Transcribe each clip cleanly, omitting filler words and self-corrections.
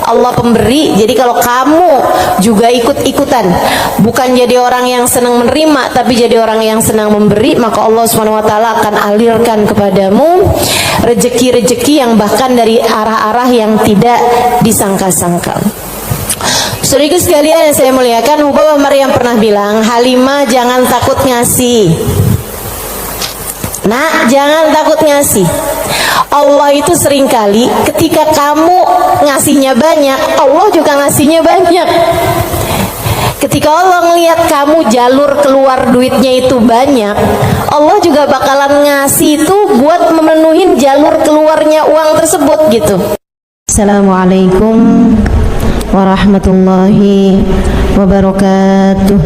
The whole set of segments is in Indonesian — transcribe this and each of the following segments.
Allah pemberi. Jadi kalau kamu juga ikut-ikutan, bukan jadi orang yang senang menerima, tapi jadi orang yang senang memberi, maka Allah Subhanahu wa taala akan alirkan kepadamu rezeki-rezeki yang bahkan dari arah-arah yang tidak disangka-sangka. Saudaraku sekalian yang saya muliakan, Bapak Maryam pernah bilang, Halimah jangan takut ngasih. Nak, jangan takut ngasih. Allah itu seringkali ketika kamu ngasihnya banyak, Allah juga ngasihnya banyak. Ketika Allah melihat kamu jalur keluar duitnya itu banyak, Allah juga bakalan ngasih itu buat memenuhi jalur keluarnya uang tersebut gitu. Assalamualaikum warahmatullahi wabarakatuh.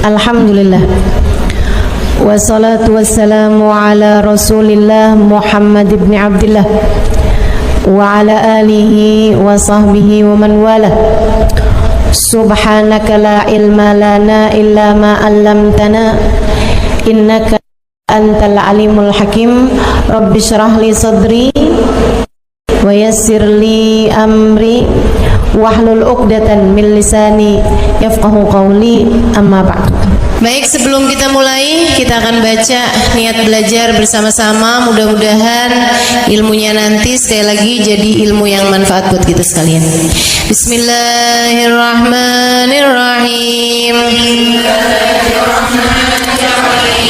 Alhamdulillah, wassalatu wassalamu ala Rasulillah Muhammad ibn Abdillah wa ala alihi wa sahbihi wa man wala. Subhanaka la ilma lana illa ma 'allamtana innaka antal alimul hakim. Rabbi shrah li sadri wa yassir li amri wahlul 'uqdatan min lisani yafqahu qawli, amma ba'du. Baik, sebelum kita mulai, kita akan baca niat belajar bersama-sama. Mudah-mudahan ilmunya nanti sekali lagi jadi ilmu yang manfaat buat kita sekalian. Bismillahirrahmanirrahim.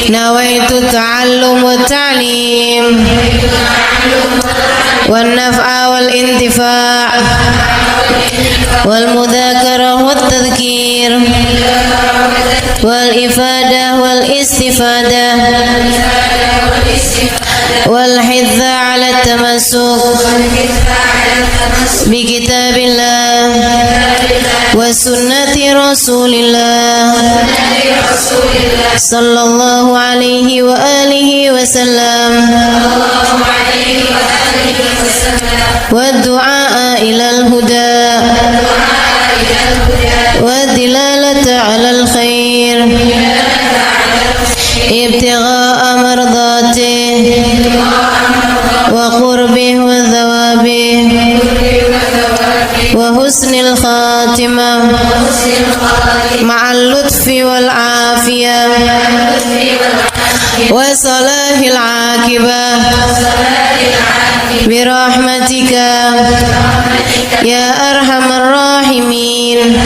Nawaitu ta'allum wa ta'lim wan naf'a wal intifa' wal mudzakarah wat tadhkir wal ifadah wal istifadah wal hidza 'ala tamassuk bi kitabillah wa sunnati rasulillah sallallahu alaihi wa alihi wasallam wa du'a ilal huda wa dilalata 'alal khair ibtigha'a mardatihi wa qurbihi wa thawabihi wa husnil khatimah ma'al lutfi wal afiyah wa salahil aqibah birahmatika ya arhamar rahimin.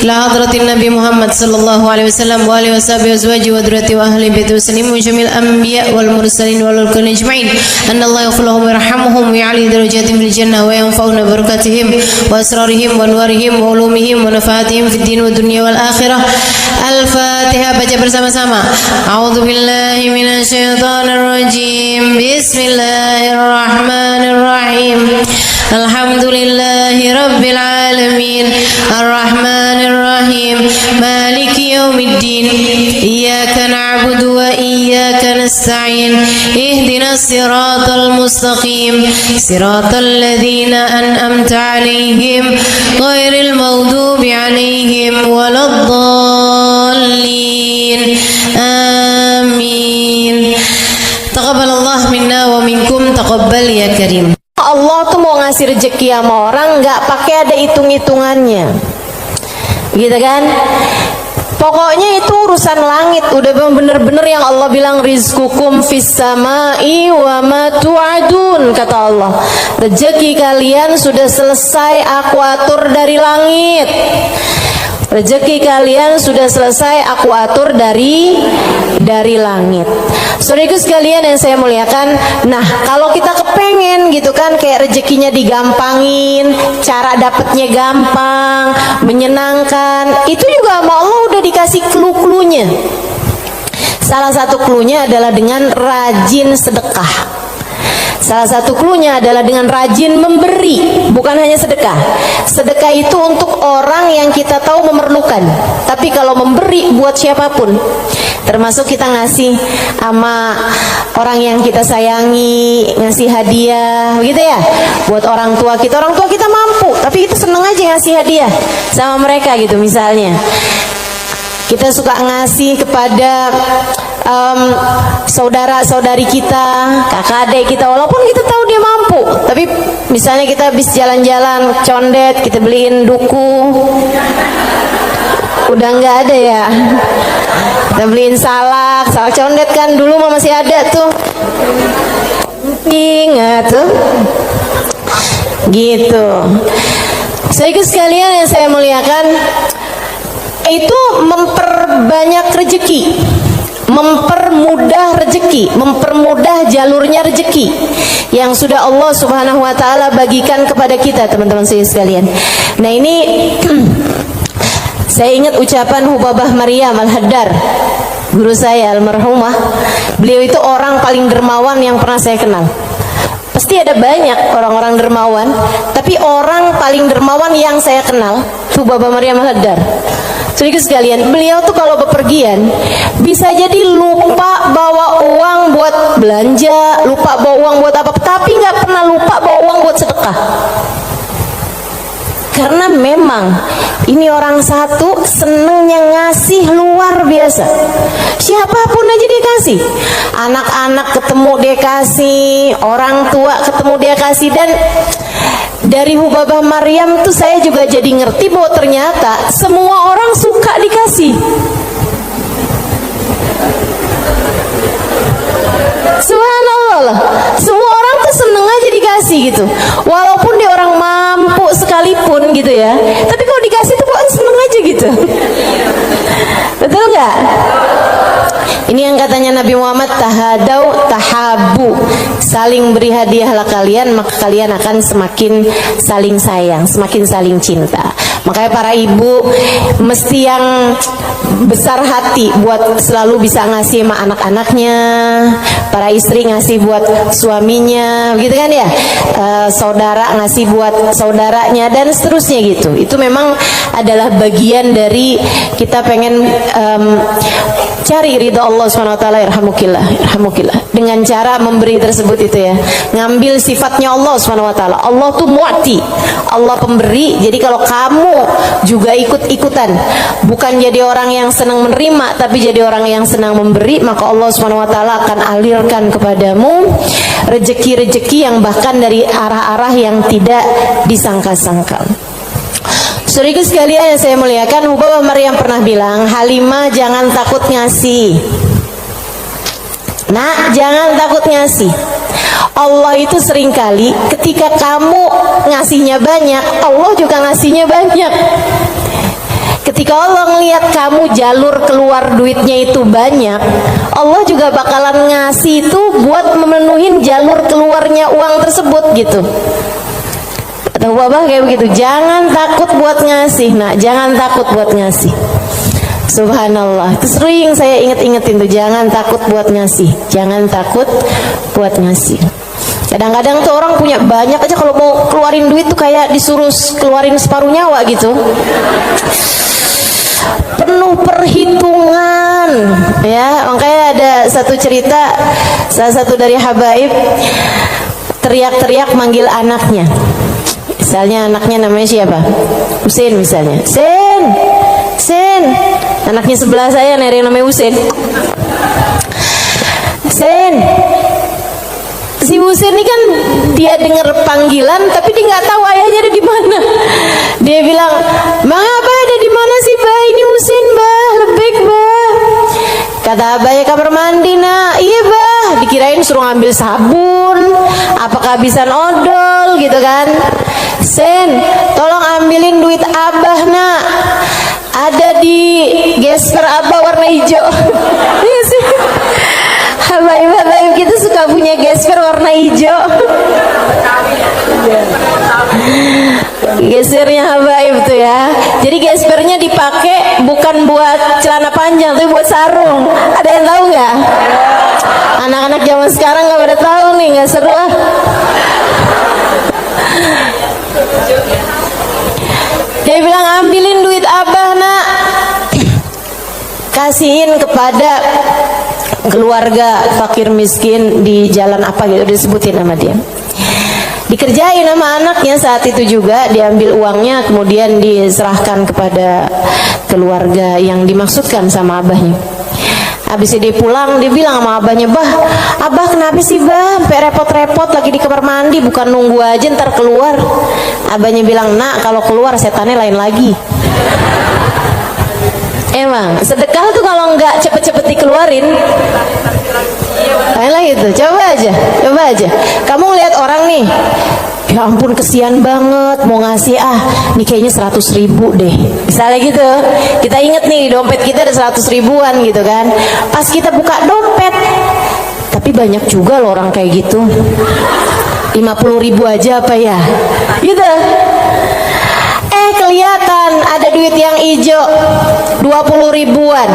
La hadratin Nabi Muhammad sallallahu alaihi wasallam wa alihi washabihi azwaji wa dzurriyyati wa ahli baiti wasallim wa jamil anbiya wal mursalin wal ulul ajma'in. Anna Allah yaghfir lahum wa yarhamuhum wa ya'li darajatihim fil jannah wa yanfa'una barakatihim wa asrarihim wa anwarihim wa ulumihim wa nafaatihim fid din wa dunya wal akhirah. Al-Fatihah, baca bersama-sama. A'udzu billahi minasy syaithanir rajim. Bismillahirrahmanirrahim. Alhamdulillahi rabbil alamin. Ar-Rahmanir Rahim. Maliki yaumiddin. Iyyaka na'budu wa iyyaka nasta'in. Ihdinas siratal mustaqim. Siratal ladzina an'amta 'alaihim ghairil maghdubi 'alaihim waladdallin. Amin. Taqabbalallahu minna wa minkum, taqabbal ya karim. Allah tuh mau ngasih rezeki sama orang nggak pakai ada hitung-hitungannya, gitu kan? Pokoknya itu urusan langit, udah bener-bener yang Allah bilang rizqukum fis samai wa ma tu'adun, kata Allah. Rezeki kalian sudah selesai aku atur dari langit. Rezeki kalian sudah selesai aku atur dari langit. Saudaraku sekalian yang saya muliakan, nah kalau kita kepengen gitu kan kayak rezekinya digampangin, cara dapatnya gampang, menyenangkan, itu juga sama Allah udah dikasih clue-cluenya. Salah satu cluenya adalah dengan rajin sedekah. Salah satu cluenya adalah dengan rajin memberi, bukan hanya sedekah. Sedekah itu untuk orang yang kita tahu memerlukan. Tapi kalau memberi buat siapapun, termasuk kita ngasih sama orang yang kita sayangi, ngasih hadiah, gitu ya. Buat orang tua kita mampu, tapi kita seneng aja ngasih hadiah sama mereka gitu misalnya. Kita suka ngasih kepada saudara-saudari kita, kakak adik kita, walaupun kita tahu dia mampu, tapi misalnya kita habis jalan-jalan condet, kita beliin duku, udah nggak ada ya, kita beliin salak condet kan, dulu mah masih ada tuh, ingat tuh, gitu. Saudara sekalian yang saya muliakan, itu memperbanyak rezeki, mempermudah rezeki, mempermudah jalurnya rezeki yang sudah Allah Subhanahu wa taala bagikan kepada kita, teman-teman saya sekalian. Nah, ini saya ingat ucapan Hubabah Maryam Al-Haddar, guru saya almarhumah. Beliau itu orang paling dermawan yang pernah saya kenal. Pasti ada banyak orang-orang dermawan, tapi orang paling dermawan yang saya kenal Hubabah Maryam Al-Haddar. Saudara sekalian, beliau tuh kalau bepergian bisa jadi lupa bawa uang buat belanja, lupa bawa uang buat apa, tapi nggak pernah lupa bawa uang buat sedekah. Karena memang ini orang satu senengnya ngasih luar biasa. Siapapun aja dia kasih. Anak-anak ketemu dia kasih, orang tua ketemu dia kasih. Dan dari Hubabah Maryam tuh saya juga jadi ngerti bahwa ternyata semua orang suka dikasih. Subhanallah, semua orang tuh seneng aja dikasih gitu. Walaupun dia orang mampu sekalipun gitu ya, tapi kalau dikasih tuh kok seneng aja gitu. Betul nggak? Ini yang katanya Nabi Muhammad, tahadau tahabu, saling beri hadiahlah kalian, maka kalian akan semakin saling sayang, semakin saling cinta. Makanya para ibu mesti yang besar hati buat selalu bisa ngasih sama anak-anaknya, para istri ngasih buat suaminya, begitu kan ya, saudara ngasih buat saudaranya, dan seterusnya gitu. Itu memang adalah bagian dari kita pengen cari ridha Allah SWT. Irhamukillah, dengan cara memberi tersebut itu ya, ngambil sifatnya Allah SWT. Allah tuh mu'ti, Allah pemberi. Jadi kalau kamu juga ikut-ikutan, bukan jadi orang yang senang menerima, tapi jadi orang yang senang memberi, maka Allah SWT akan alirkan kepadamu rezeki-rezeki yang bahkan dari arah-arah yang tidak disangka-sangka. Saudara sekalian yang saya muliakan, Hubabah Maryam pernah bilang, Halimah jangan takut ngasih. Nak, jangan takut ngasih. Allah itu seringkali ketika kamu ngasihnya banyak, Allah juga ngasihnya banyak. Ketika Allah ngelihat kamu jalur keluar duitnya itu banyak, Allah juga bakalan ngasih itu buat memenuhi jalur keluarnya uang tersebut gitu. Kata Bapak kayak begitu, jangan takut buat ngasih. Nah, jangan takut buat ngasih. Subhanallah, itu sering saya inget-ingetin tuh, jangan takut buat ngasih, jangan takut buat ngasih. Kadang-kadang tuh orang punya banyak aja, kalau mau keluarin duit tuh kayak disuruh keluarin separuh nyawa gitu, penuh perhitungan ya. Makanya ada satu cerita, salah satu dari habaib teriak-teriak manggil anaknya. Misalnya anaknya namanya siapa? Husin misalnya. Sen, anaknya sebelah saya yang namanya Husin. Sen, si Husin ini kan dia dengar panggilan, tapi dia nggak tahu ayahnya ada di mana. Dia bilang, "Bang Abah ada di mana sih, Bah? Ini Husin, Bah. Lebih, Bah." Kata abahnya, kamar mandi, Nak. Iya, Bah. Dikirain suruh ngambil sabun, apa kehabisan odol gitu kan. Sen, tolong ambilin duit Abah, Nak. Ada di gesper Abah warna hijau. Iya sih. Habaib-habaib kita suka punya gesper warna hijau. Gesernya habaib tuh ya. Jadi gespernya dipakai bukan buat celana panjang, tapi buat sarung. Ada yang tahu nggak? Anak-anak zaman sekarang nggak pada tahu nih, nggak seru lah. Dia bilang, ambilin duit Abah, Nak. Kasihin kepada keluarga fakir miskin di jalan apa gitu, disebutin nama dia. Dikerjain sama anaknya saat itu juga, diambil uangnya kemudian diserahkan kepada keluarga yang dimaksudkan sama abahnya. Habis dia pulang, dia bilang sama abahnya, "Bah, abah kenapa sih bah sampai repot-repot lagi di kamar mandi, bukan nunggu aja ntar keluar?" Abahnya bilang, "Nak, kalau keluar setannya lain lagi." Emang sedekah tuh kalau nggak cepet-cepet dikeluarin lain lagi tuh. Coba aja kamu lihat orang nih, ya ampun kesian banget mau ngasih, nih kayaknya 100 ribu deh misalnya gitu. Kita inget nih dompet kita ada 100 ribuan gitu kan, pas kita buka dompet, tapi banyak juga loh orang kayak gitu, 50 ribu aja apa ya gitu. Kelihatan ada duit yang hijau 20 ribuan,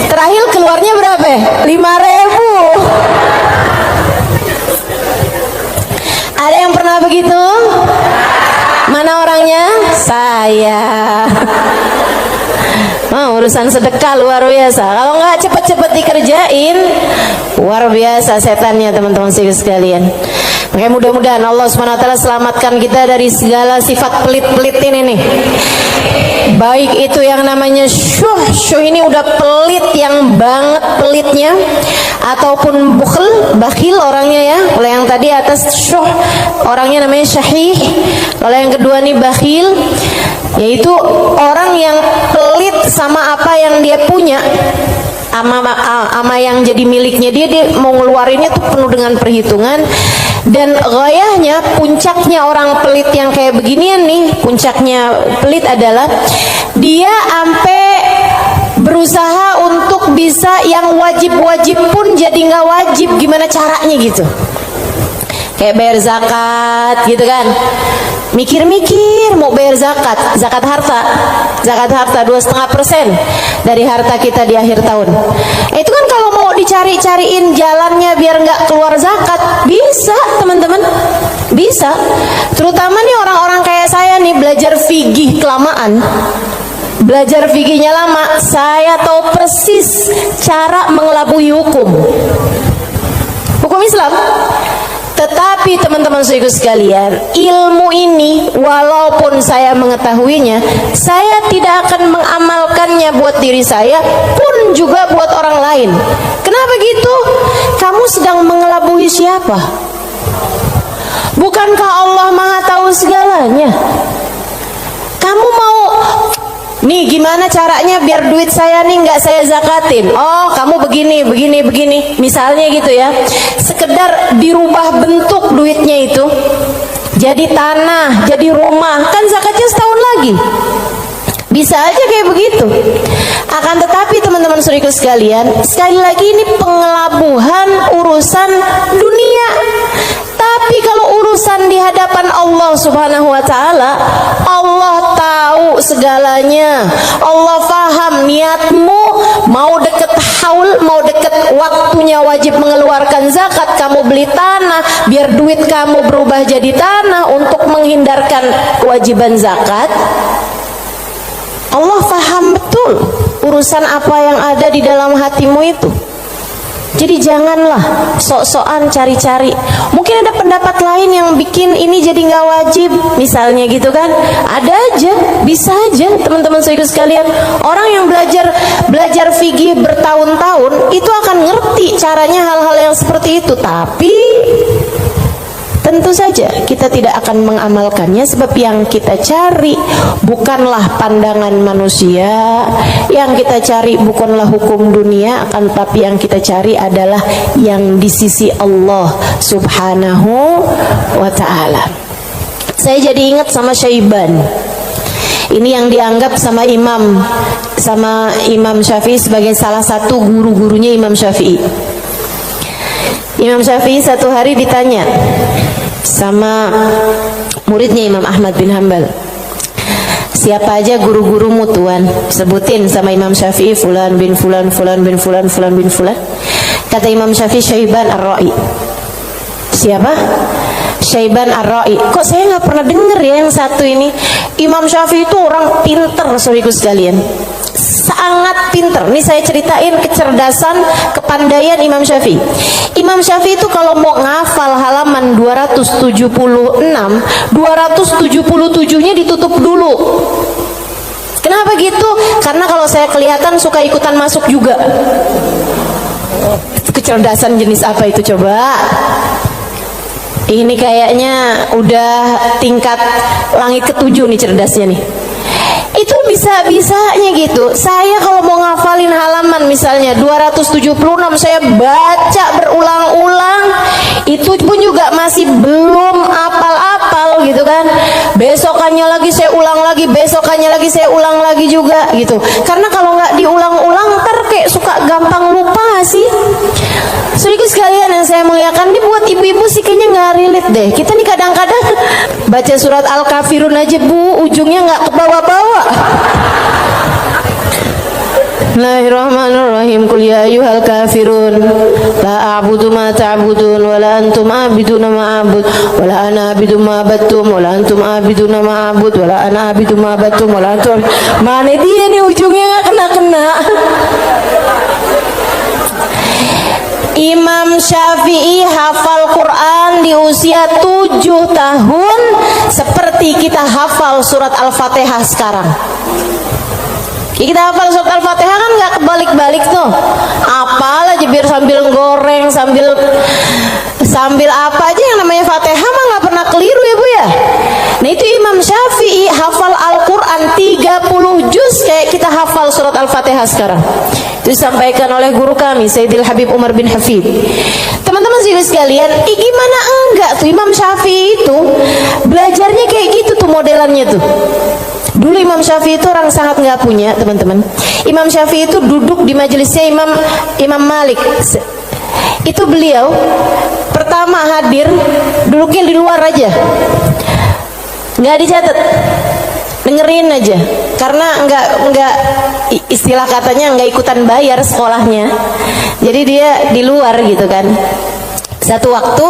terakhir keluarnya berapa? 5.000. Ada yang pernah begitu? Mana orangnya? Saya. Urusan sedekah luar biasa. Kalau nggak cepet-cepet dikerjain, luar biasa setannya teman-teman sekalian. Makanya mudah-mudahan Allah SWT selamatkan kita dari segala sifat pelit-pelit ini nih. Baik itu yang namanya syuh ini udah pelit yang banget pelitnya, ataupun bakhil orangnya ya. Kalau yang tadi atas syuh orangnya namanya syahih. Kalau yang kedua nih bakhil, yaitu orang yang pelit sama apa yang dia punya, ama yang jadi miliknya dia mau ngeluarinnya tuh penuh dengan perhitungan. Dan gayahnya, puncaknya orang pelit yang kayak beginian nih, puncaknya pelit adalah dia sampai berusaha untuk bisa yang wajib-wajib pun jadi nggak wajib. Gimana caranya gitu? Kayak bayar zakat gitu kan, mikir-mikir mau bayar zakat harta 2,5% dari harta kita di akhir tahun. Itu kan kalau mau dicari-cariin jalannya biar nggak keluar zakat, bisa teman-teman, bisa. Terutama nih orang-orang kayak saya nih, belajar fikih kelamaan, belajar fikihnya lama, saya tahu persis cara mengelabui hukum Islam. Tetapi teman-teman saudara sekalian, ilmu ini walaupun saya mengetahuinya, saya tidak akan mengamalkannya buat diri saya pun juga buat orang lain. Kenapa gitu? Kamu sedang mengelabui siapa? Bukankah Allah Maha tahu segalanya? Kamu mau nih gimana caranya biar duit saya nih nggak saya zakatin? Oh, kamu begini, misalnya gitu ya. Sekedar dirubah bentuk duitnya itu, jadi tanah, jadi rumah, kan zakatnya setahun lagi. Bisa aja kayak begitu. Akan tetapi teman-teman saudara sekalian, sekali lagi ini pengelabuhan urusan dunia. Tapi kalau urusan di hadapan Allah Subhanahu wa taala, Allah tahu segalanya. Allah paham niatmu, mau deket haul, mau deket waktunya wajib mengeluarkan zakat, kamu beli tanah biar duit kamu berubah jadi tanah untuk menghindarkan kewajiban zakat. Allah paham betul urusan apa yang ada di dalam hatimu itu. Jadi janganlah sok-sokan cari-cari. Mungkin ada pendapat lain yang bikin ini jadi nggak wajib, misalnya gitu kan. Ada aja, bisa aja teman-teman saudara sekalian. Orang yang belajar fikih bertahun-tahun itu akan ngerti caranya hal-hal yang seperti itu. Tapi tentu saja kita tidak akan mengamalkannya, sebab yang kita cari bukanlah pandangan manusia, yang kita cari bukanlah hukum dunia, akan tetapi yang kita cari adalah yang di sisi Allah Subhanahu wa ta'ala. Saya jadi ingat sama Syaiban. Ini yang dianggap sama Imam Syafi'i sebagai salah satu guru-gurunya Imam Syafi'i. Imam Syafi'i satu hari ditanya sama muridnya Imam Ahmad bin Hanbal, siapa aja guru-gurumu tuan? Sebutin sama Imam Syafi'i, fulan bin fulan, fulan bin fulan, fulan bin fulan. Kata Imam Syafi'i, Syaiban Ar-Ra'i. Siapa? Syaiban Ar-Ra'i. Kok saya nggak pernah dengar ya yang satu ini? Imam Syafi'i itu orang pinter, saudaraku sekalian, sangat pinter. Nih saya ceritain kecerdasan, kepandaian Imam Syafi'i. Imam Syafi'i itu kalau mau ngafal halaman 276, 277-nya ditutup dulu. Kenapa gitu? Karena kalau saya kelihatan suka ikutan masuk juga. Kecerdasan jenis apa itu coba? Ini kayaknya udah tingkat langit ke-7 nih cerdasnya nih. Itu bisa-bisanya gitu. Saya kalau mau ngafalin halaman misalnya 276, saya baca berulang-ulang, itu pun juga masih belum apal-apal gitu kan. Besokannya lagi saya ulang lagi, besokannya lagi saya ulang lagi juga gitu. Karena kalau nggak diulang-ulang ntar kayak suka gampang lupa sih. Saudaraku sekalian yang saya muliakan, ini buat ibu-ibu sih kayaknya nggak relate deh. Kita nih kadang-kadang baca surat Al-Kafirun aja bu, ujungnya nggak ke bawah-bawah. Bismillahirrahmanirrahim. Qul ya ayyuhal kafirun la a'budu ma ta'budun wa la antum a'biduna ma a'bud wa la ana a'budu ma abattum wa la antum a'biduna ma a'bud wa la ana a'budu ma abattum wa la antum. Mana dia nih ujungnya nggak kena-kena. Imam Syafi'i hafal Quran di usia 7 tahun seperti kita hafal surat Al-Fatihah sekarang. Kita hafal surat Al-Fatihah kan nggak kebalik-balik tuh. Apal aja biar sambil goreng, sambil apa aja yang namanya Fatihah mah nggak pernah keliru ya bu ya. Nah itu Imam Syafi'i hafal Al-Quran 30 juz kayak kita hafal surat Al-Fatihah sekarang. Itu disampaikan oleh guru kami Sayyidil Habib Umar bin Hafid. Teman-teman sekalian, gimana enggak tuh Imam Syafi'i itu belajarnya kayak gitu tuh modelannya tuh. Dulu Imam Syafi'i itu orang sangat nggak punya teman-teman. Imam Syafi'i itu duduk di majelisnya Imam Malik. Itu beliau pertama hadir duduknya di luar aja, nggak dicatat, dengerin aja. Karena nggak istilah katanya nggak ikutan bayar sekolahnya, jadi dia di luar gitu kan. Satu waktu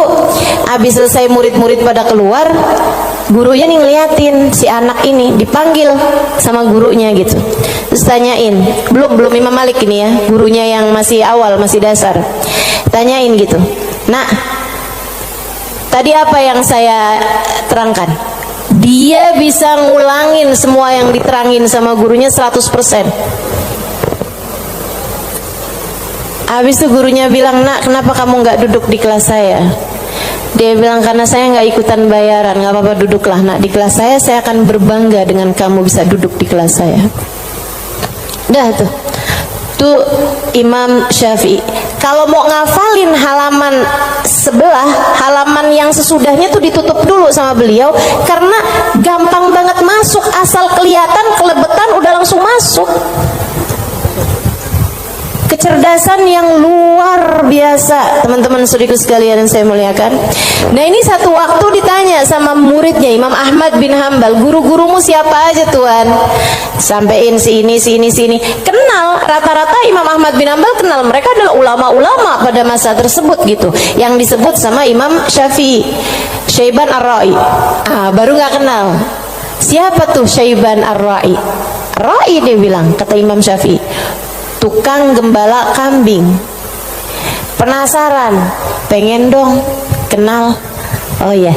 habis selesai murid-murid pada keluar, gurunya nih ngeliatin si anak ini dipanggil sama gurunya gitu. Terus tanyain, belum Imam Malik ini ya, gurunya yang masih awal, masih dasar. Tanyain gitu, "Nak, tadi apa yang saya terangkan?" Dia bisa ngulangin semua yang diterangin sama gurunya 100%. Habis itu gurunya bilang, "Nak, kenapa kamu nggak duduk di kelas saya?" Dia bilang, "Karena saya nggak ikutan bayaran." "Nggak apa-apa, duduklah nak di kelas saya akan berbangga dengan kamu bisa duduk di kelas saya." Dah tuh Imam Syafi'i. Kalau mau ngafalin halaman sebelah, halaman yang sesudahnya tuh ditutup dulu sama beliau, karena gampang banget masuk, asal kelihatan kelebetan udah langsung masuk. Kecerdasan yang luar biasa teman-teman saudaraku sekalian yang saya muliakan. Nah ini satu waktu ditanya sama muridnya Imam Ahmad bin Hambal, "Guru-gurumu siapa aja tuan?" Sampein si ini. Kenal, rata-rata Imam Ahmad bin Hambal kenal, mereka adalah ulama-ulama pada masa tersebut gitu, yang disebut sama Imam Syafi'i, Syaiban Ar-Ra'i. Baru nggak kenal. Siapa tuh Syaiban Ar-Ra'i? Ra'i dia bilang, kata Imam Syafi'i, tukang gembala kambing. Penasaran, pengen dong kenal. Oh iya,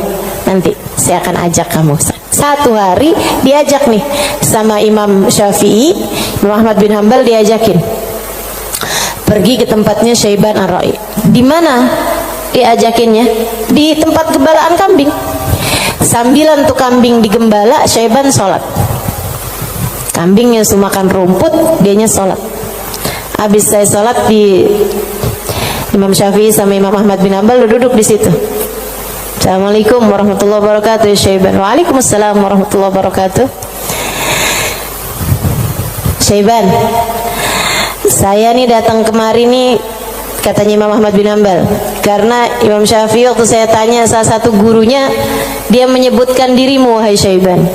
nanti saya akan ajak kamu. Satu hari diajak nih sama Imam Syafi'i, Imam Ahmad bin Hambal diajakin pergi ke tempatnya Syaiban Ar-Ra'i. Di mana diajakinnya? Di tempat gembalaan kambing. Sambilan tuh kambing digembala, Syaiban sholat. Kambingnya semua makan rumput, dianya sholat. Habis saya sholat, di Imam Syafi'i sama Imam Ahmad bin Hambal duduk di situ. Assalamualaikum warahmatullahi wabarakatuh ya Syaiban. Waalaikumsalam warahmatullahi wabarakatuh. Syaiban, saya nih datang kemari nih, katanya Imam Ahmad bin Hambal, karena Imam Syafi'i waktu saya tanya salah satu gurunya, dia menyebutkan dirimu, wahai Syaiban.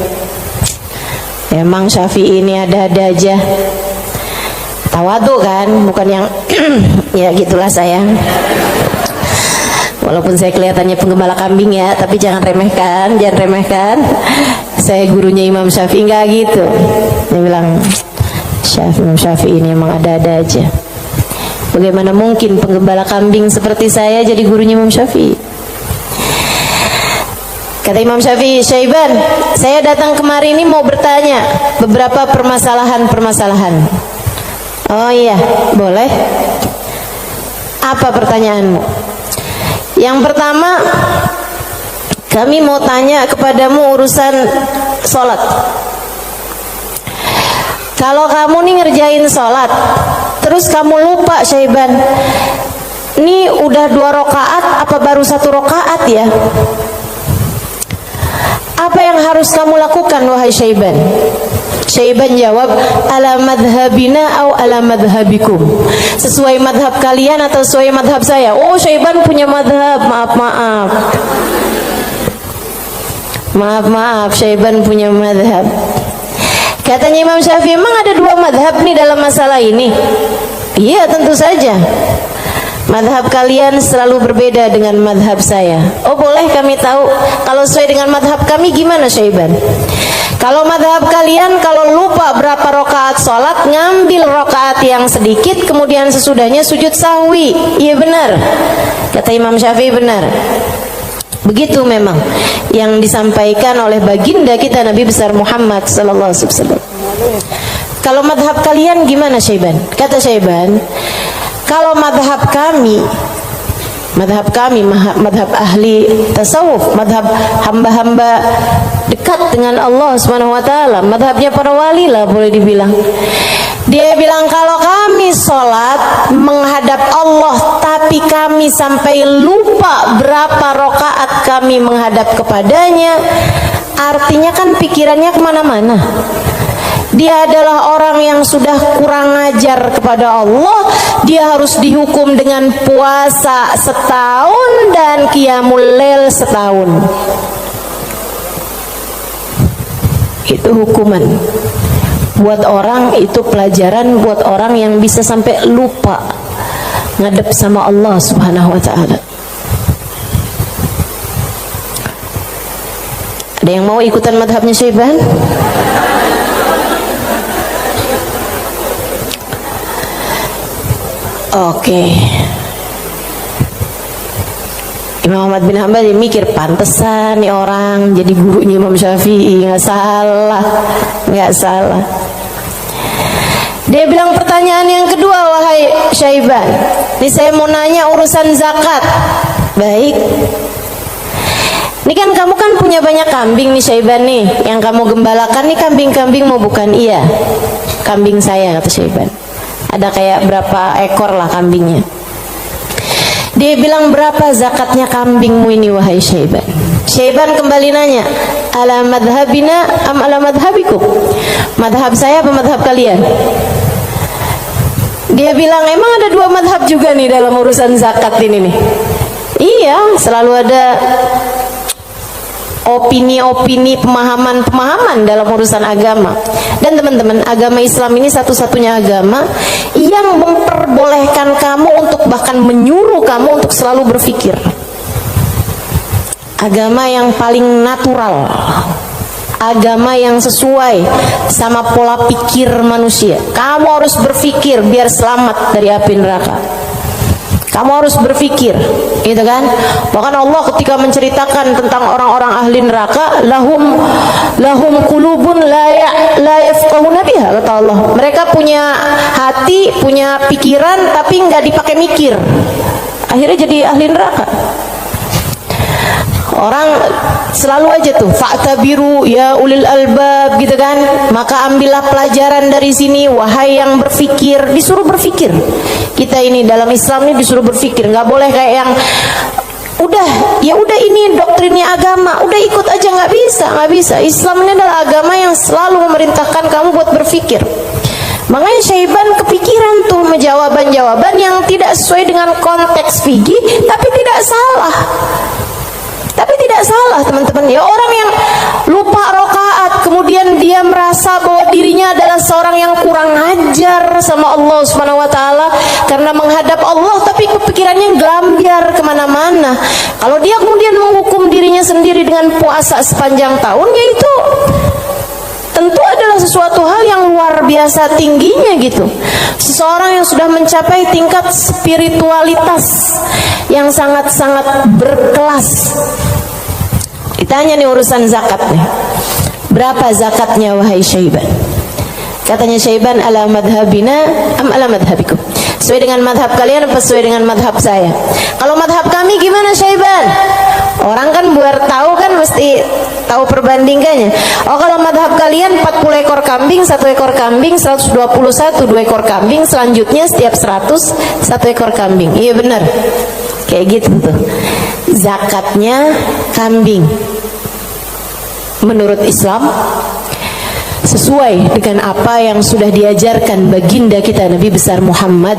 Emang Syafi'i ini ada-ada aja. Tawadu kan, bukan yang ya gitulah saya. Walaupun saya kelihatannya penggembala kambing ya, tapi jangan remehkan. Saya gurunya Imam Syafi'i, nggak gitu. Dia bilang, Imam Syafi'i ini emang ada-ada aja. Bagaimana mungkin penggembala kambing seperti saya jadi gurunya Imam Syafi'i? Kata Imam Syafi'i, Syaiban, saya datang kemari ini mau bertanya beberapa permasalahan. Oh iya, boleh. Apa pertanyaanmu? Yang pertama, kami mau tanya kepadamu urusan sholat. Kalau kamu nih ngerjain sholat, terus kamu lupa, Syaiban, ini udah 2 rakaat apa baru 1 rakaat ya? Apa yang harus kamu lakukan, wahai Syaiban? Syaiban jawab, ala madhabina au ala madhabikum. Sesuai madhab kalian atau sesuai madhab saya? Oh, Syaiban punya madhab. Maaf, Syaiban punya madhab. Katanya Imam Syafi'i, memang ada 2 madhab nih dalam masalah ini? Iya, tentu saja. Madhab kalian selalu berbeda dengan madhab saya. Oh, boleh kami tahu kalau sesuai dengan madhab kami gimana, Syaiban? Kalau madhab kalian, kalau lupa berapa rakaat sholat, ngambil rakaat yang sedikit, kemudian sesudahnya sujud sahwi. Iya benar, kata Imam Syafi'i, benar. Begitu memang yang disampaikan oleh baginda kita Nabi besar Muhammad sallallahu alaihi wasallam. Kalau madhab kalian gimana, Syaiban? Kata Syaiban, kalau madhab kami, madhab ahli tasawuf, madhab hamba-hamba dekat dengan Allah Subhanahu wa ta'ala, madhabnya para wali lah boleh dibilang. Dia bilang, kalau kami sholat menghadap Allah tapi kami sampai lupa berapa rakaat kami menghadap kepadanya, artinya kan pikirannya kemana-mana. Dia adalah orang yang sudah kurang ajar kepada Allah. Dia harus dihukum dengan puasa setahun dan qiyamul lail setahun. Itu hukuman buat orang, itu pelajaran buat orang yang bisa sampai lupa ngadep sama Allah Subhanahu wa ta'ala. Ada yang mau ikutan madhabnya Syaiban? Oke. Imam Ahmad bin Hanbal dia mikir, pantesan nih orang jadi gurunya Imam Syafi'i. Nggak salah. Dia bilang, pertanyaan yang kedua, wahai Syaiban, ini saya mau nanya urusan zakat. Baik. Ini kan kamu kan punya banyak kambing nih, Syaiban nih. Yang kamu gembalakan nih kambing-kambingmu bukan? Iya, kambing saya, kata Syaiban. Ada kayak berapa ekor lah kambingnya. Dia bilang, berapa zakatnya kambingmu ini, wahai Syaiban? Syaiban kembali nanya, ala madhabina am ala madhabikum? Madhab saya apa madhab kalian? Dia bilang, emang ada 2 madhab juga nih dalam urusan zakat ini nih? Iya, selalu ada opini-opini, pemahaman-pemahaman dalam urusan agama. Dan teman-teman, agama Islam ini satu-satunya agama yang memperbolehkan kamu untuk, bahkan menyuruh kamu untuk selalu berpikir. Agama yang paling natural, agama yang sesuai sama pola pikir manusia. Kamu harus berpikir biar selamat dari api neraka. Kamu harus berpikir, gitu kan? Bahkan Allah ketika menceritakan tentang orang-orang ahli neraka, lahum qulubun la yafqahuna biha, kata Allah. Mereka punya hati, punya pikiran, tapi nggak dipakai mikir. Akhirnya jadi ahli neraka. Orang selalu aja tuh, fa'tabiru ya ulil albab, gitu kan? Maka ambillah pelajaran dari sini, wahai yang berpikir. Disuruh berpikir. Kita ini dalam Islam ini disuruh berpikir, nggak boleh kayak yang ya udah ini doktrinnya agama, udah ikut aja, nggak bisa. Islam ini adalah agama yang selalu memerintahkan kamu buat berpikir. Makanya Syaiban kepikiran tuh jawaban-jawaban yang tidak sesuai dengan konteks fikih, tapi tidak salah. Teman-teman, ya orang yang lupa rakaat kemudian dia merasa bahwa dirinya adalah seorang yang kurang ajar sama Allah Subhanahu wa ta'ala karena menghadap Allah, tapi kepikirannya gelambiar kemana-mana. Kalau dia kemudian menghukum dirinya sendiri dengan puasa sepanjang tahun, yaitu tentu adalah sesuatu hal yang luar biasa tingginya gitu. Seseorang yang sudah mencapai tingkat spiritualitas yang sangat-sangat berkelas. Ditanya nih urusan zakat nih. Berapa zakatnya wahai Syaiban? Katanya Syaiban, ala madhabina am ala madhabikum? Sesuai dengan madhab kalian apa sesuai dengan madhab saya? Kalau madhab kami gimana Syaiban? Orang kan buat tahu kan mesti tahu perbandingannya. Oh kalau madhab kalian 40 ekor kambing, 1 ekor kambing, 121, 2 ekor kambing, selanjutnya setiap 100, 1 ekor kambing. Iya benar. Kayak gitu tuh. Zakatnya kambing menurut Islam sesuai dengan apa yang sudah diajarkan baginda kita Nabi besar Muhammad.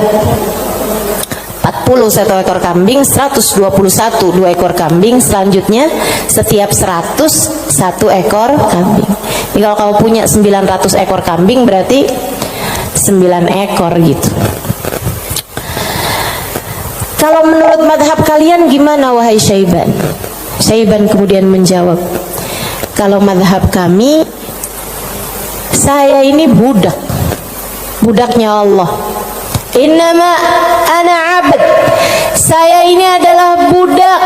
40 1 ekor kambing, 121 2 ekor kambing, selanjutnya setiap 100 1 ekor kambing. Jadi kalau kamu punya 900 ekor kambing berarti 9 ekor gitu. Kalau menurut madhab kalian gimana wahai Syaiban? Syaiban kemudian menjawab, kalau madhab kami, saya ini budak, budaknya Allah. Innama ana abd, saya ini adalah budak,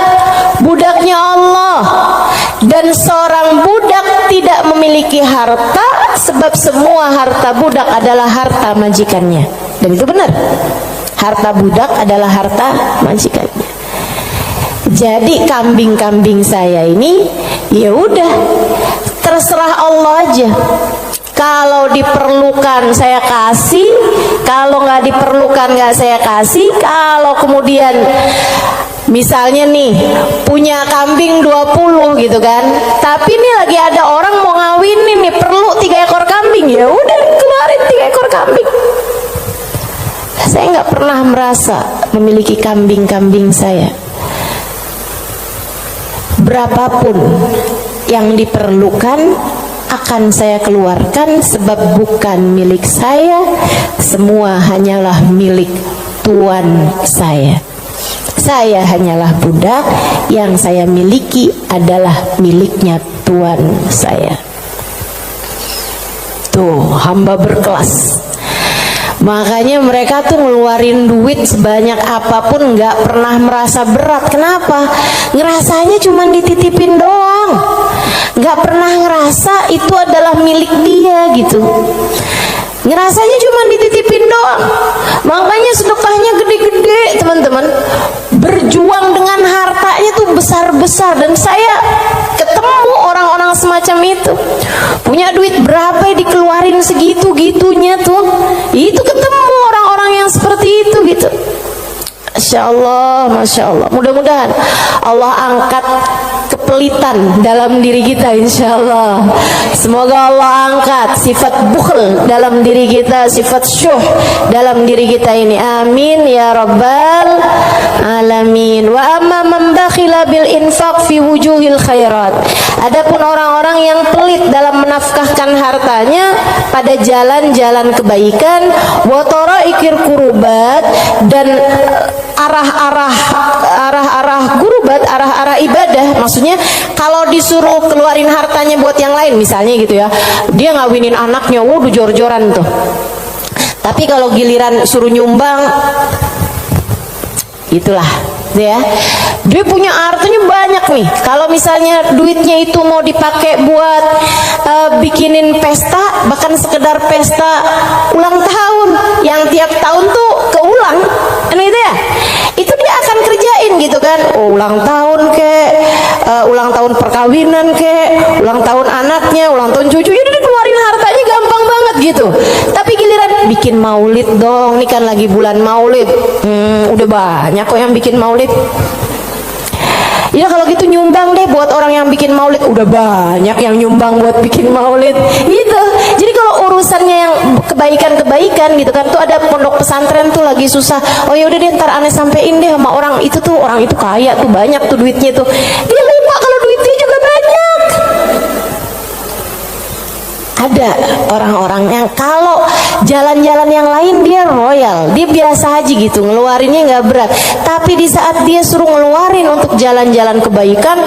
budaknya Allah. Dan seorang budak tidak memiliki harta, sebab semua harta budak adalah harta majikannya. Dan itu benar, harta budak adalah harta majikannya. Jadi kambing-kambing saya ini ya udah terserah Allah aja. Kalau diperlukan saya kasih, kalau nggak diperlukan nggak saya kasih. Kalau kemudian misalnya nih punya kambing 20 gitu kan, tapi nih lagi ada orang mau ngawinin nih perlu 3 ekor kambing, ya udah keluarin 3 ekor kambing. Saya nggak pernah merasa memiliki kambing-kambing saya. Berapapun yang diperlukan akan saya keluarkan, sebab bukan milik saya, semua hanyalah milik Tuan saya. Saya hanyalah budak, yang saya miliki adalah miliknya Tuan saya. Tuh, hamba berkelas. Makanya mereka tuh ngeluarin duit sebanyak apapun nggak pernah merasa berat. Kenapa? Ngerasanya cuma dititipin doang, nggak pernah ngerasa itu adalah milik dia gitu. Ngerasanya cuma dititipin doang. Makanya sedekahnya gede-gede teman-teman, berjuang dengan hartanya tuh besar-besar. Dan saya ketemu orang-orang semacam itu, punya duit berapa dikeluarin segitu-gitunya tuh. Itu ketemu orang-orang yang seperti itu gitu. Masya Allah, Masya Allah. Mudah-mudahan Allah angkat kepelitan dalam diri kita, insya Allah. Semoga Allah angkat sifat bukhl dalam diri kita, sifat syuh dalam diri kita ini. Amin ya rabbal alamin. Wa amma man bakhila bil infaq fi wujuhil khairat. Adapun orang-orang yang pelit dalam menafkahkan hartanya pada jalan-jalan kebaikan, wa taraikir kurubat, dan arah-arah gurubat, arah-arah ibadah. Maksudnya kalau disuruh keluarin hartanya buat yang lain misalnya gitu ya, dia ngawinin anaknya, wuduh jor-joran tuh. Tapi kalau giliran suruh nyumbang, itulah ya, dia punya hartanya banyak nih. Kalau misalnya duitnya itu mau dipakai buat bikinin pesta, bahkan sekedar pesta ulang tahun yang tiap tahun tuh keulang, gitu ya, itu dia akan kerjain gitu kan. Ulang tahun ulang tahun perkawinan ulang tahun anaknya, ulang tahun cucunya, dia keluarin hartanya gampang banget gitu. Tapi giliran bikin maulid dong, ini kan lagi bulan maulid, udah banyak kok yang bikin maulid. Ya kalau gitu nyumbang deh buat orang yang bikin maulid, udah banyak yang nyumbang buat bikin maulid gitu. Jadi kalau urusannya yang kebaikan-kebaikan gitu kan, tuh ada pondok pesantren tuh lagi susah, oh ya udah deh ntar aneh sampein deh sama orang itu tuh, orang itu kaya tuh, banyak tuh duitnya tuh. Dia lupa kalau duitnya juga banyak. Ada orang-orang yang kalau jalan-jalan yang lain dia royal, dia biasa aja gitu, ngeluarinnya nggak berat. Tapi di saat dia suruh ngeluarin untuk jalan-jalan kebaikan,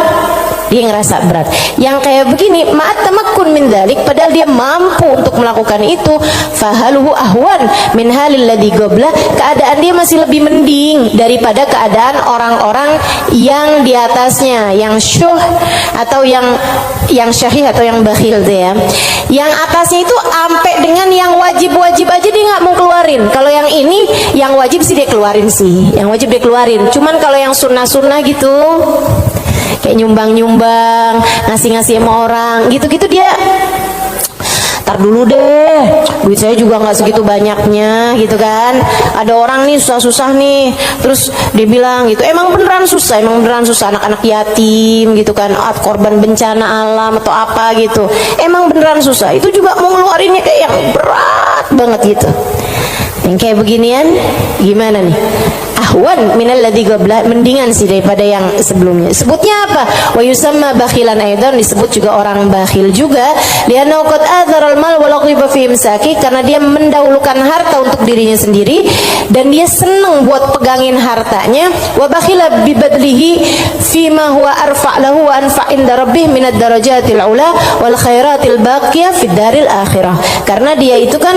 dia ngerasa berat. Yang kayak begini, ma'at tamakkun min dzalik, padahal dia mampu untuk melakukan itu, fahaluhu ahwan min halil ladzi qabla, keadaan dia masih lebih mending daripada keadaan orang-orang yang di atasnya, yang syuh atau yang syahih atau yang bakhil tuh ya. Yang atasnya itu sampai dengan yang wajib-wajib aja dia nggak mau keluarin. Kalau yang ini, yang wajib sih dia keluarin sih, yang wajib dia keluarin. Cuman kalau yang sunnah-sunnah gitu, kayak nyumbang-nyumbang, ngasih-ngasih sama orang, gitu-gitu dia, tar dulu deh, duit saya juga nggak segitu banyaknya, gitu kan. Ada orang nih susah-susah nih, terus dia bilang gitu, emang beneran susah, anak-anak yatim gitu kan, korban bencana alam atau apa gitu, emang beneran susah. Itu juga mau ngeluarinnya kayak yang berat banget gitu. Yang kayak beginian gimana nih? Ahwan minal ladzi qabla, mendingan sih daripada yang sebelumnya. Sebutnya apa? Wa yusamma bakhilan aidan, disebut juga orang bakhil juga. Lianna qad adharal mal wa laqiba fi imsaki, karena dia mendahulukan harta untuk dirinya sendiri dan dia senang buat pegangin hartanya. Wa bakhila bi badlihi fi ma huwa arfa' lahu wa anfa' inda rabbih min ad-darajatil ula wal khairatil baqiyah fid daril akhirah. Karena dia itu kan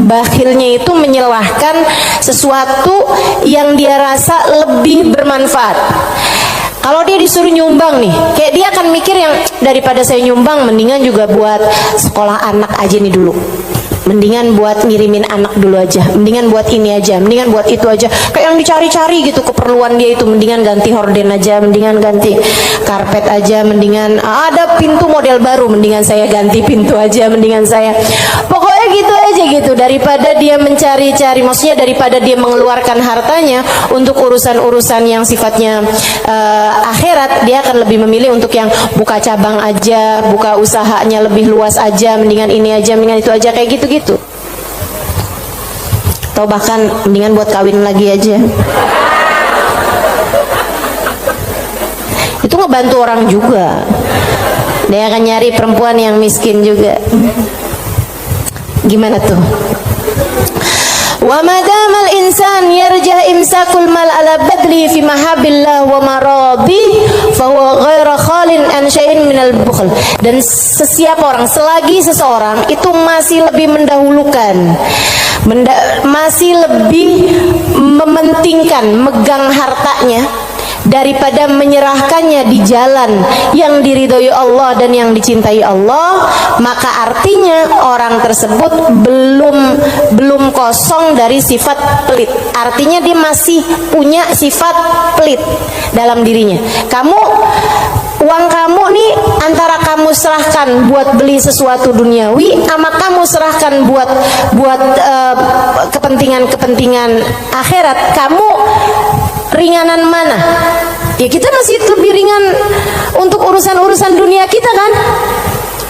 bakhilnya itu menyelahkan sesuatu yang dia rasa lebih bermanfaat. Kalau dia disuruh nyumbang nih, kayak dia akan mikir yang daripada saya nyumbang, mendingan juga buat sekolah anak aja nih dulu, mendingan buat ngirimin anak dulu aja, mendingan buat ini aja, mendingan buat itu aja. Kayak yang dicari-cari gitu keperluan dia itu, mendingan ganti horden aja, mendingan ganti karpet aja, mendingan ada pintu model baru, mendingan saya ganti pintu aja, mendingan saya, pokoknya gitu aja gitu, daripada dia mencari-cari, maksudnya daripada dia mengeluarkan hartanya untuk urusan-urusan yang sifatnya akhirat, dia akan lebih memilih untuk yang buka cabang aja, buka usahanya lebih luas aja, mendingan ini aja, mendingan itu aja, kayak gitu-gitu. Atau bahkan mendingan buat kawin lagi aja. Itu ngebantu orang juga. Dia akan nyari perempuan yang miskin juga. Gimana tuh? Wa madamal insan yarja imsakul mal ala badli fi mahabillah wa maradi fa huwa ghairu khalin an syai'in minal bukhl. Dan sesiapa orang, selagi seseorang itu masih lebih mendahulukan, masih lebih mementingkan megang hartanya daripada menyerahkannya di jalan yang diridhoi Allah dan yang dicintai Allah, maka artinya orang tersebut belum kosong dari sifat pelit. Artinya dia masih punya sifat pelit dalam dirinya. Uang kamu nih antara kamu serahkan buat beli sesuatu duniawi, sama kamu serahkan buat kepentingan akhirat, kamu ringanan mana? Ya kita masih lebih ringan untuk urusan-urusan dunia kita kan?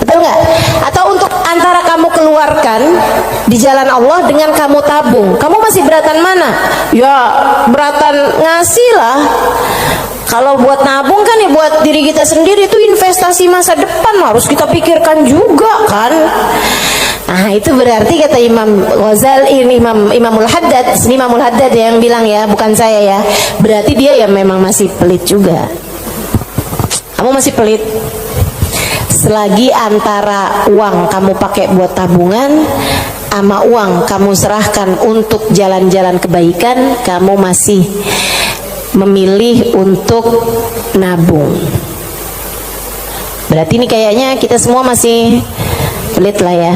Betul nggak? Atau untuk antara kamu keluarkan di jalan Allah dengan kamu tabung, kamu masih beratan mana? Ya beratan ngasih lah. Kalau buat nabung kan ya buat diri kita sendiri, itu investasi masa depan, harus kita pikirkan juga kan. Nah itu berarti kata Imam Ghazali, Imamul Haddad, Imamul Haddad yang bilang ya, bukan saya ya, berarti dia ya memang masih pelit juga. Kamu masih pelit selagi antara uang kamu pakai buat tabungan sama uang kamu serahkan untuk jalan-jalan kebaikan, kamu masih memilih untuk nabung. Berarti ini kayaknya kita semua masih pelit lah ya.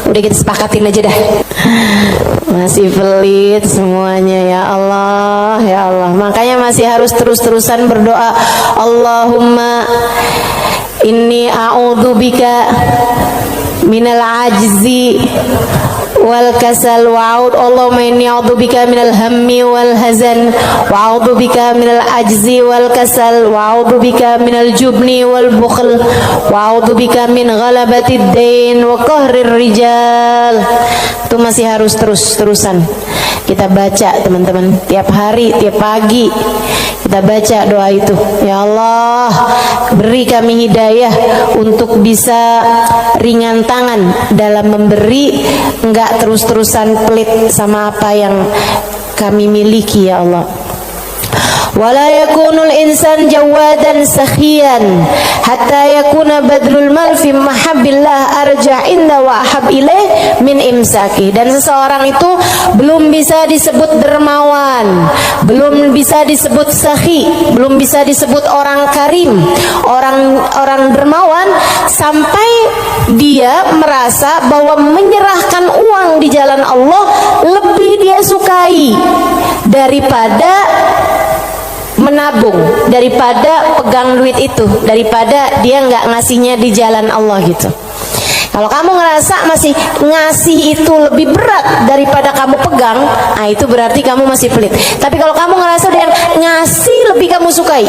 Udah kita sepakatin aja dah, masih pelit semuanya. Ya Allah, ya Allah. Makanya masih harus terus-terusan berdoa, Allahumma inni a'udzubika minal ajzi wal kasal wa'ud. Allahumma inni a'udzubika minal hammi wal hazan wa a'udzubika minal ajzi wal kasal wa a'udzubika minal jubni wal bukhl wa a'udzubika min ghalabatid dain wa qahrir rijal. Itu masih harus terus-terusan kita baca teman-teman, tiap hari, tiap pagi kita baca doa itu. Ya Allah, beri kami hidayah untuk bisa ringan tangan dalam memberi, enggak terus-terusan pelit sama apa yang kami miliki ya Allah. wala yakunul insan jawadan sakhiyan hatta yakuna badrul mal fi mahabbillah arja inda wa ahab ilaih min imsaki. Dan seseorang itu belum bisa disebut dermawan, belum bisa disebut sakhi, belum bisa disebut orang karim, orang dermawan sampai dia merasa bahwa menyerahkan uang di jalan Allah lebih dia sukai daripada menabung, daripada pegang duit itu, daripada dia nggak ngasihnya di jalan Allah gitu. Kalau kamu ngerasa masih ngasih itu lebih berat daripada kamu pegang, nah itu berarti kamu masih pelit. Tapi kalau kamu ngerasa yang ngasih lebih kamu sukai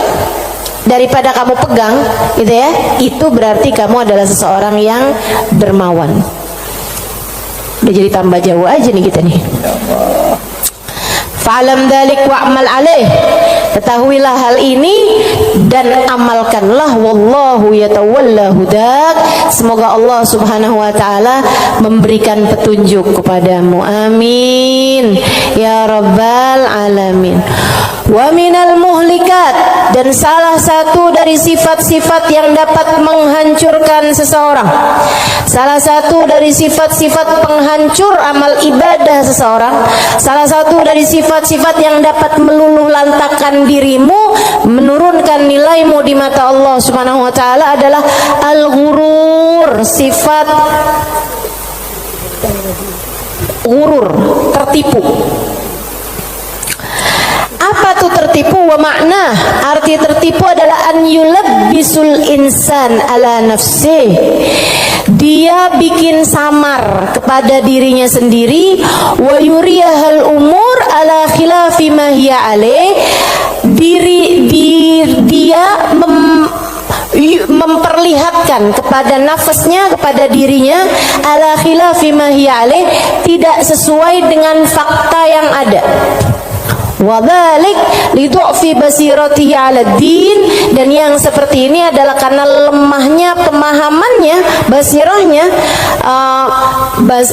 daripada kamu pegang, gitu ya, itu berarti kamu adalah seseorang yang dermawan. Udah jadi tambah jauh aja nih kita nih. Fa'lam dzalik wa'mal alaih. Ketahuilah hal ini dan amalkanlah. Wallahu yatawalla hudak. Semoga Allah Subhanahu wa taala memberikan petunjuk kepadamu. Amin ya rabbal alamin. Wa minal muhlikat, dan salah satu dari sifat-sifat yang dapat menghancurkan seseorang, salah satu dari sifat-sifat penghancur amal ibadah seseorang, salah satu dari sifat-sifat yang dapat meluluh lantakkan dirimu, menurunkan nilaimu di mata Allah Subhanahu wa taala adalah al-ghurur, sifat ghurur, tertipu. Apa tuh tertipu? Wa makna, arti tertipu adalah an yulabbisul insan ala nafsih. Dia bikin samar kepada dirinya sendiri, wa yuriyahal umur ala khilafi ma hiya alaih. Dia memperlihatkan kepada nafasnya, kepada dirinya, ala khilafi ma hiya alaih, tidak sesuai dengan fakta yang ada. Wadhalik lidu'fi basiratihi 'ala din, dan yang seperti ini adalah karena lemahnya pemahamannya, basirahnya.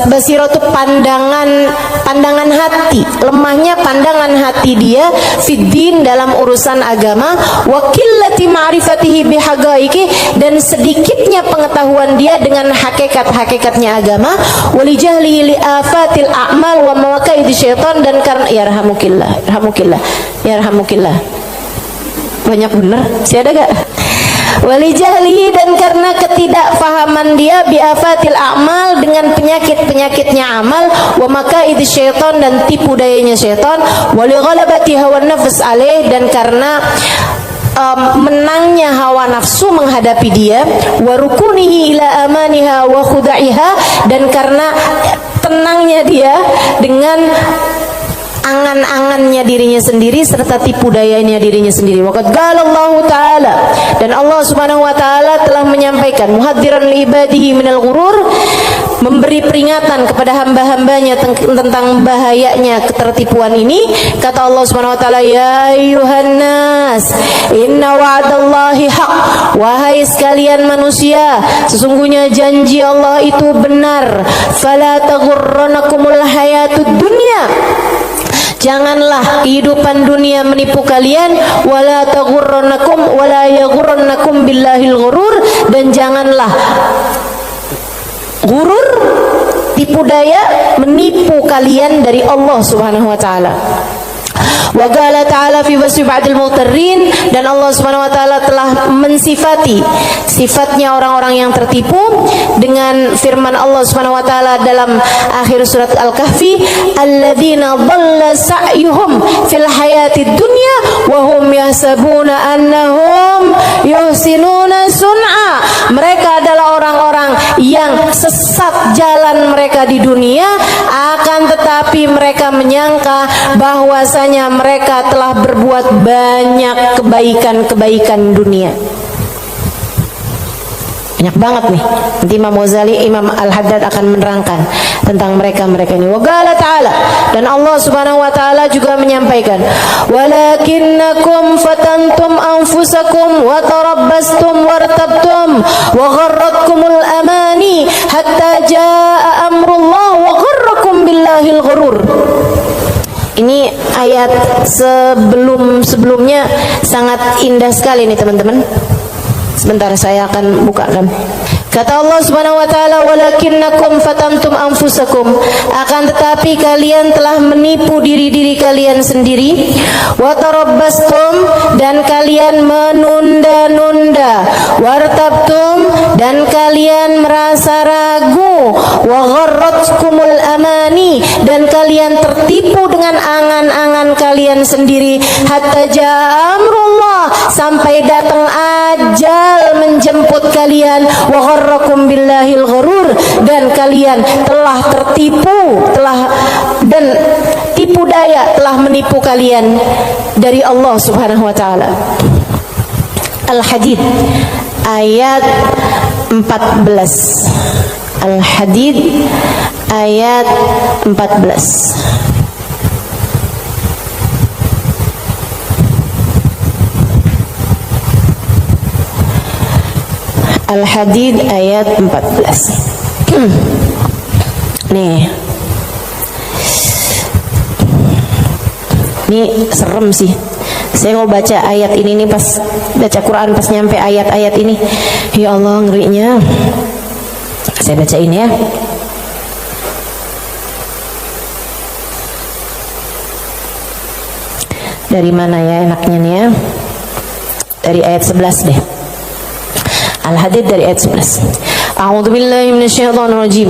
Basirah itu pandangan hati, lemahnya pandangan hati dia fiddin, dalam urusan agama, wa qillati ma'rifatihi bihaqaiqi, dan sedikitnya pengetahuan dia dengan hakikat-hakikatnya agama, walijahlihi li afatil a'mal wa mawaqa'idi syaitan, dan karena yarhamukillah banyak bener sih, ada gak? Walijahlihi, dan karena ketidakfahaman dia biafatil a'mal, dengan penyakit-penyakitnya amal, wa makaidi syaitan, dan tipu dayanya syaitan, wali ghalabati hawa nafs alaih, dan karena menangnya hawa nafsu menghadapi dia, wa rukunihi ila amaniha wa khuda'iha, dan karena tenangnya dia dengan angan-angannya dirinya sendiri serta tipu dayanya dirinya sendiri. Waqad qala Allah taala, dan Allah Subhanahu wa taala telah menyampaikan muhadziran li ibadihi minal ghurur, memberi peringatan kepada hamba-hambanya tentang bahayanya ketertipuan ini. Kata Allah Subhanahu wa taala, ya ayyuhan nas inna wa'dallahi haq, wahai sekalian manusia, sesungguhnya janji Allah itu benar. Fala taghurranakumul hayatud dunya, janganlah kehidupan dunia menipu kalian, wala taghurrannakum wala yaghurrannakum billahil ghurur, dan janganlah ghurur, tipu daya, menipu kalian dari Allah Subhanahu wa taala. Wa qala ta'ala fi wasfi ba'dil mughtarrin, dan Allah Subhanahu wa taala telah mensifati sifatnya orang-orang yang tertipu dengan firman Allah Subhanahu wa taala dalam akhir surat Al-Kahfi, alladzina dhalla sa'yuhum fil hayatid dunya wa hum yahsabuna annahum yuhsinuna sun'a. Mereka adalah orang-orang yang sesat jalan mereka di dunia, akan tetapi mereka menyangka bahwasanya mereka telah berbuat banyak kebaikan-kebaikan dunia. Banyak banget nih. Nanti Imam Ghazali, Imam Al-Haddad akan menerangkan tentang mereka-mereka ini. Wa qala ta'ala, dan Allah Subhanahu wa taala juga menyampaikan, walakinnakum fatantum anfusakum wa tarabbastum wartabtum wa gharratkumul amani hatta jaa amrullah wa gharrakum billahil ghurur. Ini ayat sebelumnya sangat indah sekali nih teman-teman. Sebentar saya akan bukakan. Kata Allah Subhanahu wa taala, "Walakinnakum fatantum anfusakum." Akan tetapi kalian telah menipu diri-diri kalian sendiri. Wa tarabbastum, dan kalian menunda-nunda. Wartabtum, dan kalian merasa ragu. Wa gharratkumul amani, dan kalian tertipu dengan angan-angan kalian sendiri. Hatta ja'a amrullah, sampai datang ajal menjemput kalian. Wa gharrakum billahil gharur, dan kalian telah tertipu, dan tipu daya telah menipu kalian dari Allah Subhanahu wa taala. Al-Hadid ayat 14. Al-Hadid ayat 14. Al-Hadid ayat 14. Nih. Ini serem sih. Saya mau baca ayat ini nih, pas baca Quran pas nyampe ayat-ayat ini. Ya Allah, ngerinya. Saya bacain ya. Dari mana ya enaknya nih ya? Dari ayat 11 deh. Al-Hadid dari ayat 11. A'udzu billahi minasyaitonir rajim.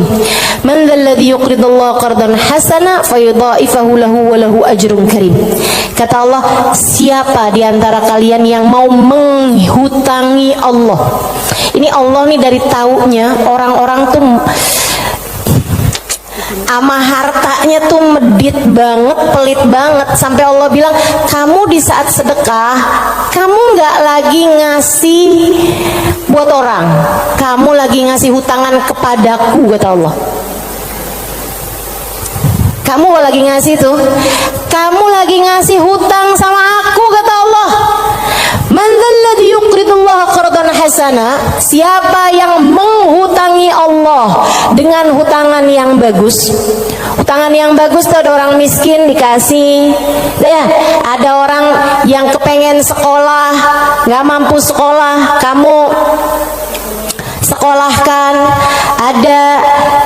Man dzalladzi yuqridullaha qardan hasana fayudha'ifahu lahu wa lahu ajrun karim. Kata Allah, siapa di antara kalian yang mau menghutangi Allah? Ini Allah nih dari taunya orang-orang tuh ama hartanya tuh medit banget, pelit banget, sampai Allah bilang, kamu di saat sedekah kamu nggak lagi ngasih buat orang, kamu lagi ngasih hutangan kepadaku, kata Allah. Kamu lagi ngasih tuh, kamu lagi ngasih hutang sama aku, kata Allah. Man dzalladzi yuqridullaha qardan hasana, siapa yang menghutangi Allah dengan hutangan yang bagus. Hutangan yang bagus tuh ada orang miskin dikasih, ya, ada orang yang kepengen sekolah nggak mampu sekolah, kamu sekolahkan. Ada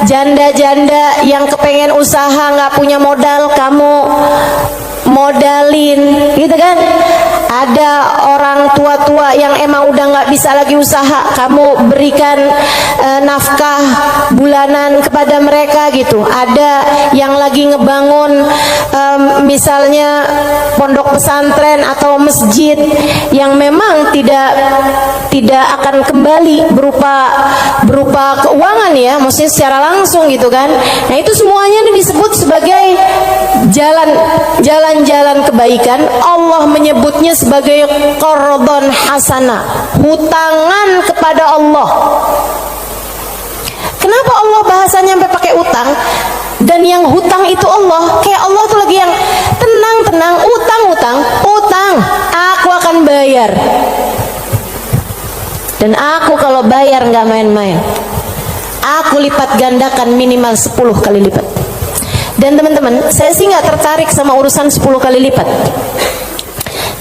janda-janda yang kepengen usaha nggak punya modal, kamu modalin, gitu kan. Ada orang tua-tua yang emang udah nggak bisa lagi usaha, kamu berikan nafkah bulanan kepada mereka gitu. Ada yang lagi ngebangun misalnya pondok pesantren atau masjid yang memang tidak akan kembali berupa keuangan ya, maksudnya secara langsung gitu kan. Nah itu semuanya disebut sebagai jalan-jalan kebaikan. Allah menyebutnya sebagai qardhan hasana, hutangan kepada Allah. Kenapa Allah bahasanya sampai pakai utang? Dan yang hutang itu Allah, kayak Allah tuh lagi yang tenang, utang, aku akan bayar. Dan aku kalau bayar nggak main-main, aku lipat gandakan minimal 10 kali lipat. Dan teman-teman, saya sih nggak tertarik sama urusan 10 kali lipat.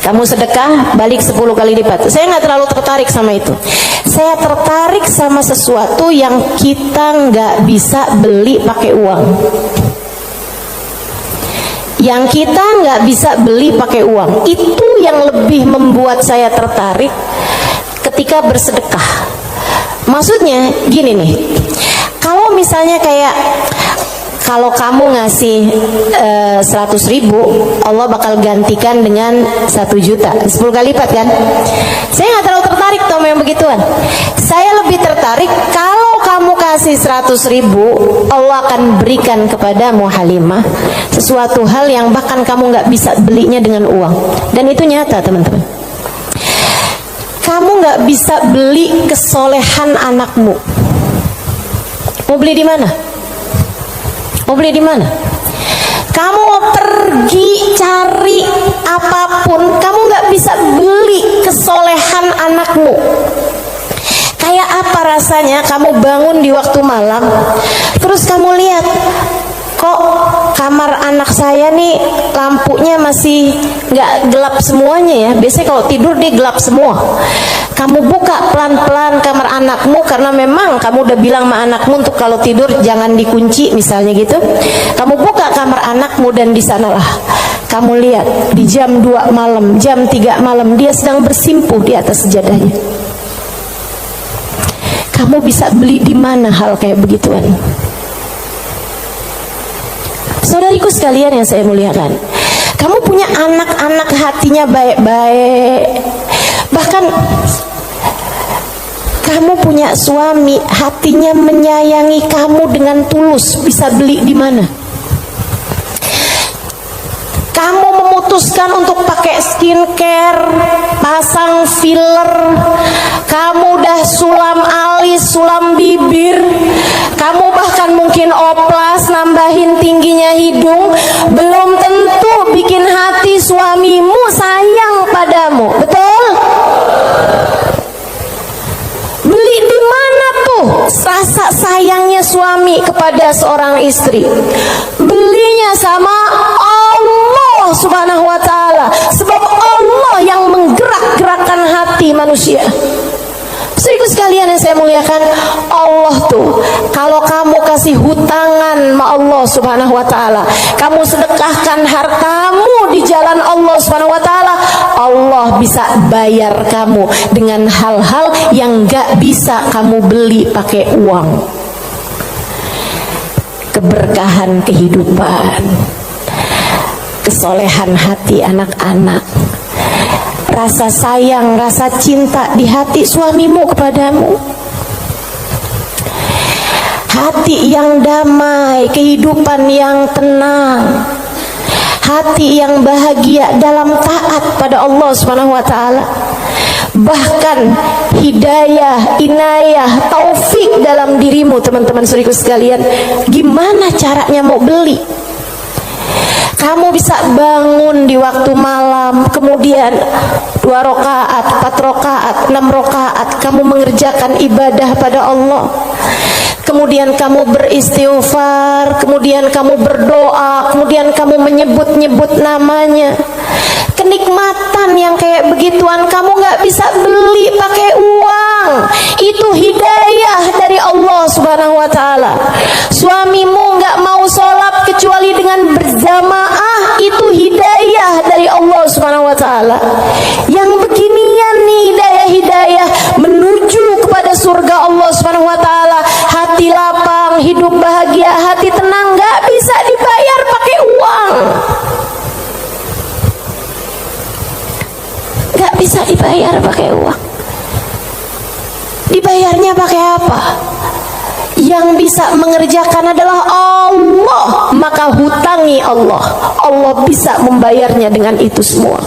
Kamu sedekah balik 10 kali lipat, saya nggak terlalu tertarik sama itu. Saya tertarik sama sesuatu yang kita nggak bisa beli pakai uang, yang kita nggak bisa beli pakai uang. Itu yang lebih membuat saya tertarik ketika bersedekah. Maksudnya gini nih, kalau misalnya kayak kalau kamu ngasih 100.000, Allah bakal gantikan dengan 1 juta, 10 kali lipat kan. Saya nggak terlalu tertarik sama yang begituan. Saya lebih tertarik kalau kamu kasih 100.000, Allah akan berikan kepadamu Halimah sesuatu hal yang bahkan kamu nggak bisa belinya dengan uang. Dan itu nyata teman-teman. Kamu nggak bisa beli kesolehan anakmu. Mau beli di mana? Mau beli di mana? Kamu mau pergi cari apapun, kamu nggak bisa beli kesolehan anakmu. Kayak apa rasanya kamu bangun di waktu malam, terus kamu lihat, kok kamar anak saya nih lampunya masih nggak gelap semuanya ya. Biasanya kalau tidur dia gelap semua. Kamu buka pelan-pelan kamar anakmu, karena memang kamu udah bilang sama anakmu untuk kalau tidur jangan dikunci misalnya gitu. Kamu buka kamar anakmu dan di sanalah kamu lihat di jam 2 malam, jam 3 malam dia sedang bersimpuh di atas sejadahnya. Kamu bisa beli di mana hal kayak begituan? Saudariku sekalian yang saya muliakan, kamu punya anak-anak hatinya baik-baik, bahkan kamu punya suami hatinya menyayangi kamu dengan tulus, bisa beli di mana? Kamu memutuskan untuk pakai skincare, pasang filler, kamu udah sulam alis, sulam bibir, kamu bahkan mungkin oplas, nambahin tingginya hidung, belum tentu bikin hati suamimu sayang padamu, betul? Beli di mana tuh rasa sayangnya suami kepada seorang istri? Belinya sama Allah Subhanahu wa ta'ala, sebab Allah yang menggerak-gerakkan hati manusia. Saudaraku sekalian yang saya muliakan, Allah tuh kalau kamu kasih hutangan sama Allah Subhanahu wa ta'ala, kamu sedekahkan hartamu di jalan Allah Subhanahu wa ta'ala, Allah bisa bayar kamu dengan hal-hal yang gak bisa kamu beli pakai uang. Keberkahan kehidupan, kesolehan hati anak-anak, rasa sayang, rasa cinta di hati suamimu kepadamu, hati yang damai, kehidupan yang tenang, hati yang bahagia dalam taat pada Allah Subhanahu wa ta'ala. Bahkan hidayah, inayah, taufik dalam dirimu, teman-teman saudaraku sekalian. Gimana caranya mau beli? Kamu bisa bangun di waktu malam, kemudian 2 rakaat, 4 rakaat, 6 rakaat, kamu mengerjakan ibadah pada Allah. Kemudian kamu beristighfar, kemudian kamu berdoa, kemudian kamu menyebut-nyebut namanya. Kenikmatan yang kayak begituan kamu gak bisa beli pakai uang. Itu hidayah dari Allah Subhanahu wa ta'ala. Suamimu gak mau sholat kecuali dengan berjamaah, itu hidayah dari Allah Subhanahu wa ta'ala. Yang beginian nih hidayah-hidayah menuju kepada surga Allah Subhanahu wa ta'ala, hati lapang, hidup bahagia, hati tenang, gak bisa dibayar pakai uang. Gak bisa dibayar pakai uang. Dibayarnya pakai apa? Yang bisa mengerjakan adalah Allah, maka hutangi Allah. Allah bisa membayarnya dengan itu semua.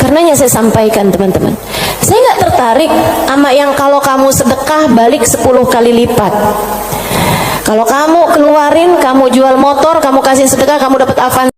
Karenanya saya sampaikan teman-teman, saya nggak tertarik sama yang kalau kamu sedekah balik 10 kali lipat. Kalau kamu keluarin, kamu jual motor, kamu kasih sedekah, kamu dapat Avanza